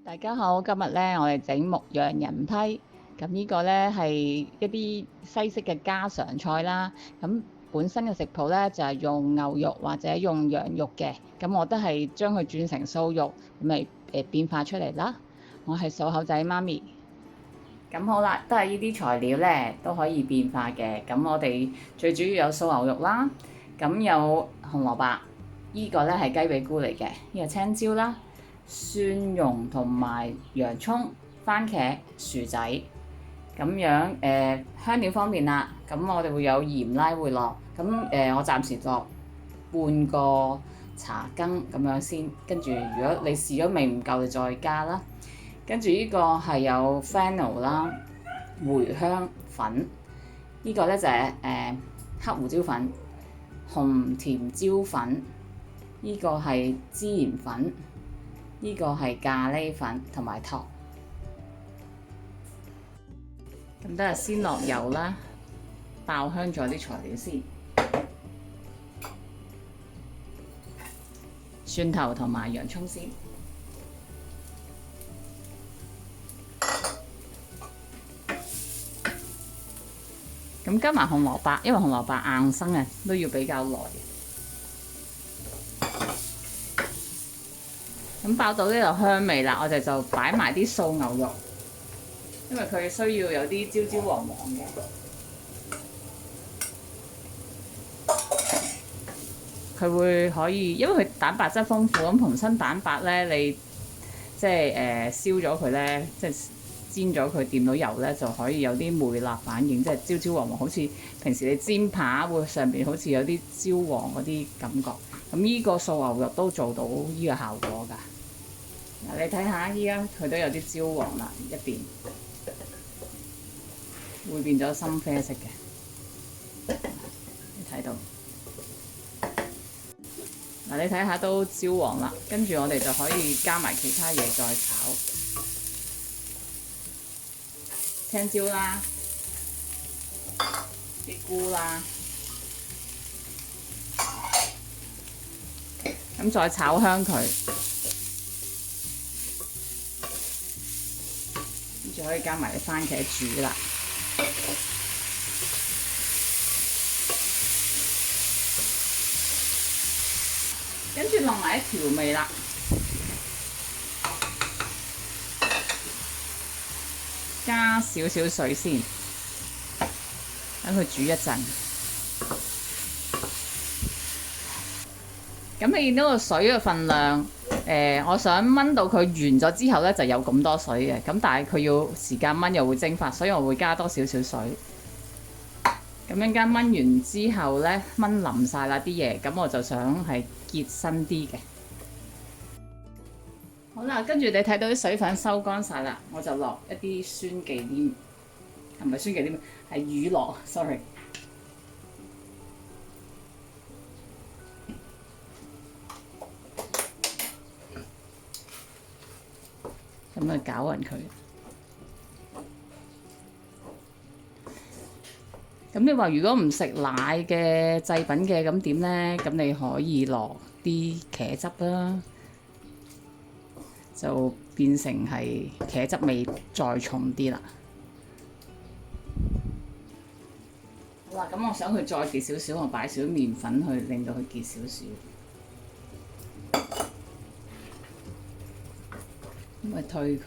大家好，今日咧我哋整牧羊人梯，咁呢個咧係一啲西式嘅家常菜啦。咁本身嘅食譜咧就係用牛肉或者用羊肉嘅，咁我都係將佢轉成素肉，咁咪變化出嚟啦。我係數口仔媽咪。咁好啦，都係呢啲材料咧都可以變化嘅。咁我哋最主要有素牛肉啦，咁有紅蘿蔔，呢個咧係雞髀菇嚟嘅，呢個青椒啦。蒜蓉同埋洋葱、番茄、薯仔咁樣。香料方面啦，咁我哋會有鹽啦，會落咁。我暫時落半個茶羹咁樣先，跟住如果你試咗味唔夠，你再加啦。跟住呢個係有 fennel 啦、茴香粉，呢個咧就係黑胡椒粉、紅甜椒粉，呢個係孜然粉。呢個係咖喱粉同埋糖，咁都係先落油啦，爆香咗啲材料先，蒜頭同埋洋葱先，咁加埋紅蘿蔔，因為紅蘿蔔硬生啊，都要比較耐。咁爆到呢度香味啦，我哋就擺埋啲素牛肉，因為佢需要有啲焦焦黃黃嘅。佢會可以，因為佢蛋白質豐富，咁蓬身蛋白咧，你即係燒咗佢咧，即係煎咗佢掂到油咧，就可以有啲梅辣反應，即係焦焦黃黃，好似平時你煎扒會上邊好似有啲焦黃嗰啲感覺。咁呢個素牛肉都做到呢個效果㗎。嗱，你睇下依家佢都有啲焦黃啦，一邊會變咗深啡色嘅，你睇到。嗱，你睇下都焦黃啦，跟住我哋就可以加埋其他嘢再炒，青椒啦，啲菇啦，咁再炒香佢。就可以加埋啲番茄煮啦，跟住落埋啲調味啦，加少少水先，等佢煮一陣。咁你見到個水嘅份量，我想燜到佢完咗之後咧，就有咁多水嘅。咁但係佢要時間燜又會蒸發，所以我會加多少少水。咁樣間燜完之後咧，燜腍晒啦啲嘢，咁我就想係結身啲嘅。好啦，跟住你睇到啲水分收乾晒啦，我就落一啲酸忌廉，唔係酸忌廉，係乳酪，sorry。咁啊，攪勻佢。咁你話如果唔食奶嘅製品嘅，咁點呢？咁你可以落啲茄汁啦，就變成係茄汁味再重啲啦。好啦，咁我想佢再結少少，我擺少少麵粉去令到佢結少少。咁咪推佢，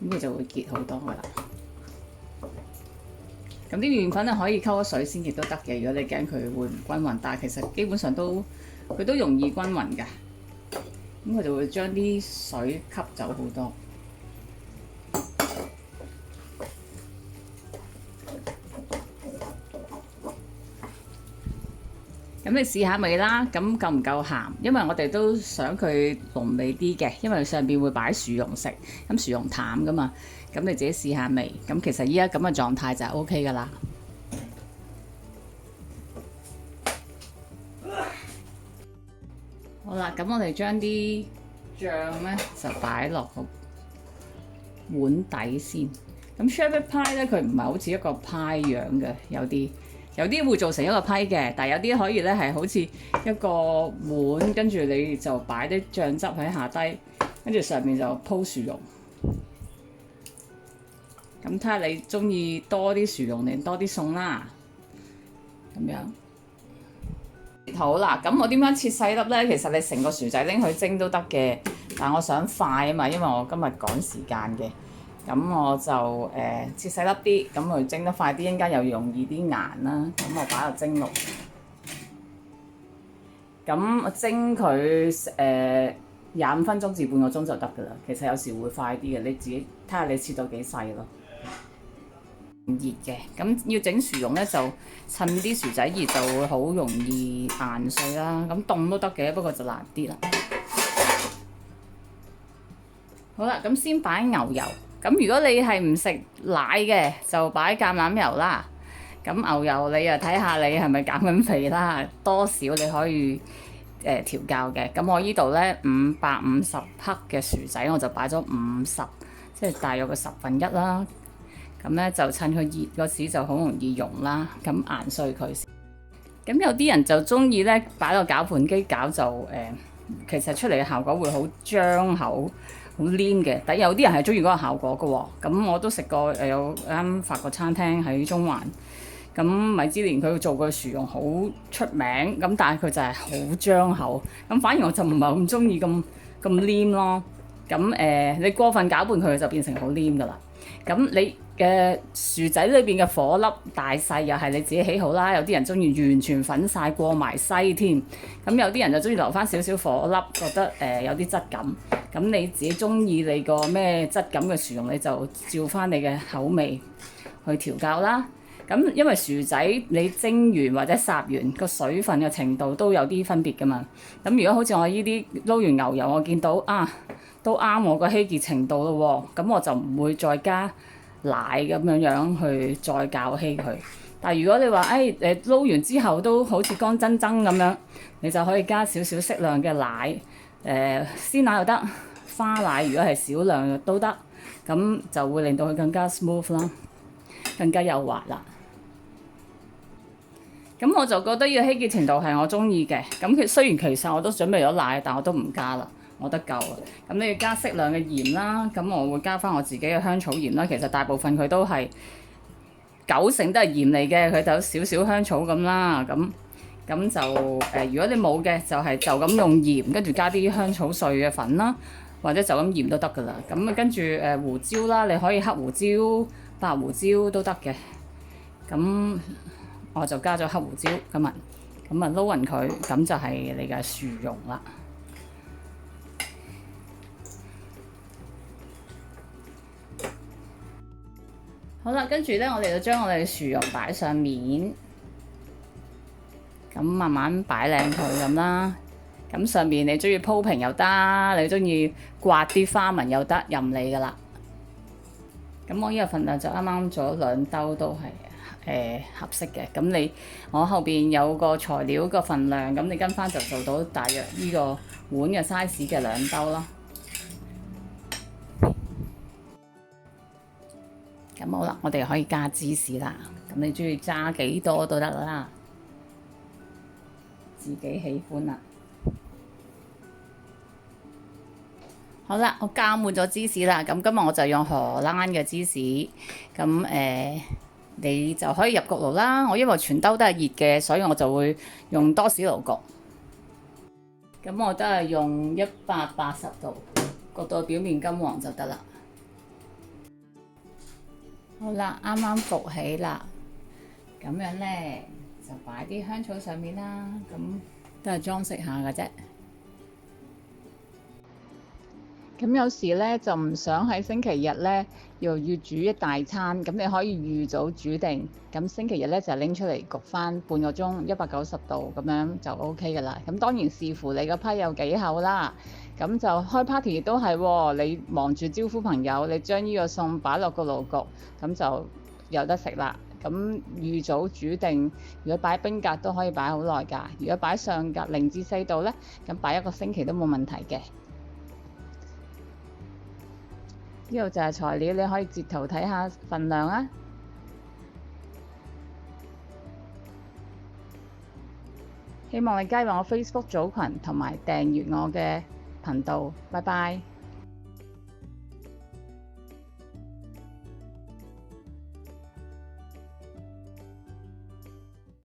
咁佢就會結好多噶啦。咁啲麵粉咧可以溝咗水先亦都得嘅，如果你驚佢會唔均勻，但係其實基本上佢都容易均勻㗎。咁佢就會將啲水吸走好多。咁你試下味啦，咁夠唔夠鹹？因為我哋都想佢濃味啲嘅，因為上邊會擺薯蓉食，咁薯蓉淡噶嘛，咁你自己試下味。咁其實依家咁嘅狀態就係 OK 噶啦。好啦，咁我哋將啲醬咧就擺落個碗底先。咁 sherbet pie 咧，佢唔係好似一個派樣嘅，有啲有啲會做成一個批嘅，但係有啲可以咧係好似一個碗，跟住你就擺啲醬汁喺下低，跟住上面就鋪薯蓉。咁睇下你中意多啲薯蓉定多啲餸啦，咁樣。好啦，咁我點樣切細粒呢？其實你成個薯仔拎去蒸都得嘅，但我想快啊嘛，因為我今日趕時間嘅，咁我就切細粒啲，咁佢蒸得快啲，陣間又容易啲硬啦。咁我擺入蒸爐，咁我蒸佢25分鐘至半個鐘就得㗎啦。其實有時會快啲嘅，你自己睇下你切到幾細咯。熱嘅，咁要整薯蓉咧，就趁啲薯仔熱就會好容易硬碎啦。咁凍都得嘅，不過就難啲啦。好啦，咁先擺牛油。咁如果你係唔食奶嘅，就擺橄欖油啦。咁牛油你又睇下你係咪減緊肥啦，多少你可以調校嘅。咁我呢度咧550克嘅薯仔，我就擺咗50，即係大約個1/10啦。咁咧就趁佢熱嗰時就好容易溶啦，咁硬碎佢先。咁有啲人就中意咧擺落攪盤機攪就其實出嚟嘅效果會好張口、好黏嘅。但有啲人係中意嗰個效果嘅喎。咁我都食過有間法國餐廳喺中環，咁米芝蓮佢做個薯蓉好出名，咁但係佢就係好張口。咁反而我就唔係咁中意咁黏咯。咁你過分攪拌佢就變成好黏噶啦。咁你嘅薯仔裏邊嘅火粒大細又係你自己喜好啦。有啲人中意完全粉晒過埋西添，咁有啲人就中意留翻少少火粒，覺得有啲質感。咁你自己中意你個咩質感嘅薯蓉，你就照翻你嘅口味去調校啦。咁因為薯仔你蒸完或者烚完個水分嘅程度都有啲分別噶嘛。咁如果好似我呢啲撈完牛油，我見到都啱我個稀結程度咯喎，咁我就唔會再加奶咁樣去再攪稀佢。但係如果你話撈完之後都好似乾爭爭咁樣，你就可以加少少適量嘅奶，鮮奶又得，花奶如果係少量都得，咁就會令到佢更加 smooth 啦，更加幼滑啦。咁我就覺得呢個稀結程度係我中意嘅。咁雖然其實我都準備咗奶，但我都唔加啦。我得夠啊！咁你要加適量嘅鹽啦，咁我會加翻我自己嘅香草鹽啦。其實大部分佢都係90%都係鹽嚟嘅，佢就有少少香草咁啦。咁就如果你冇嘅，就係就咁用鹽，跟住加啲香草碎嘅粉啦，或者就咁鹽都得噶啦。咁跟住胡椒啦，你可以黑胡椒、白胡椒都得嘅。咁我就加咗黑胡椒今日，咁撈勻佢，咁就係你嘅薯蓉啦。好啦，跟住咧，我哋就將我哋嘅薯蓉擺上面，咁慢慢擺靚佢咁啦。咁上面你中意鋪平又得，你中意刮啲花紋又得，任你噶啦。咁我呢個份量就啱啱咗2兜都係合適嘅。咁我後邊有個材料個份量，咁你跟翻就做到大約呢個碗嘅 size 嘅2兜啦。咁好啦，我哋可以加芝士啦。咁你中意加幾多都得啦，自己喜歡啦。好啦，我加滿咗芝士啦。咁今日我就用荷蘭嘅芝士。咁你就可以入焗爐啦。我因為全兜都係熱嘅，所以我就會用多士爐焗。咁我都係用180度焗到表面金黃就得啦。好啦，啱啱焗起啦，咁樣咧就擺啲香草上面啦，咁都係裝飾下嘅啫。咁有時咧就唔想喺星期日咧又要煮一大餐，咁你可以預早煮定，咁星期日咧就拎出嚟焗翻半個鐘，190度咁樣就 OK 噶啦。咁當然視乎你個批有幾厚啦。咁就開 party 亦都係喎，你忙住招呼朋友，你將呢個餸擺落個爐焗，咁就有得食啦。咁預早煮定，如果擺冰格都可以擺好耐㗎。如果擺上格0至4度咧，咁擺1個星期都冇問題嘅。呢度就係材料，你可以截圖睇下份量啊。希望你加入我 Facebook 組群同埋訂閱我嘅頻道。拜拜。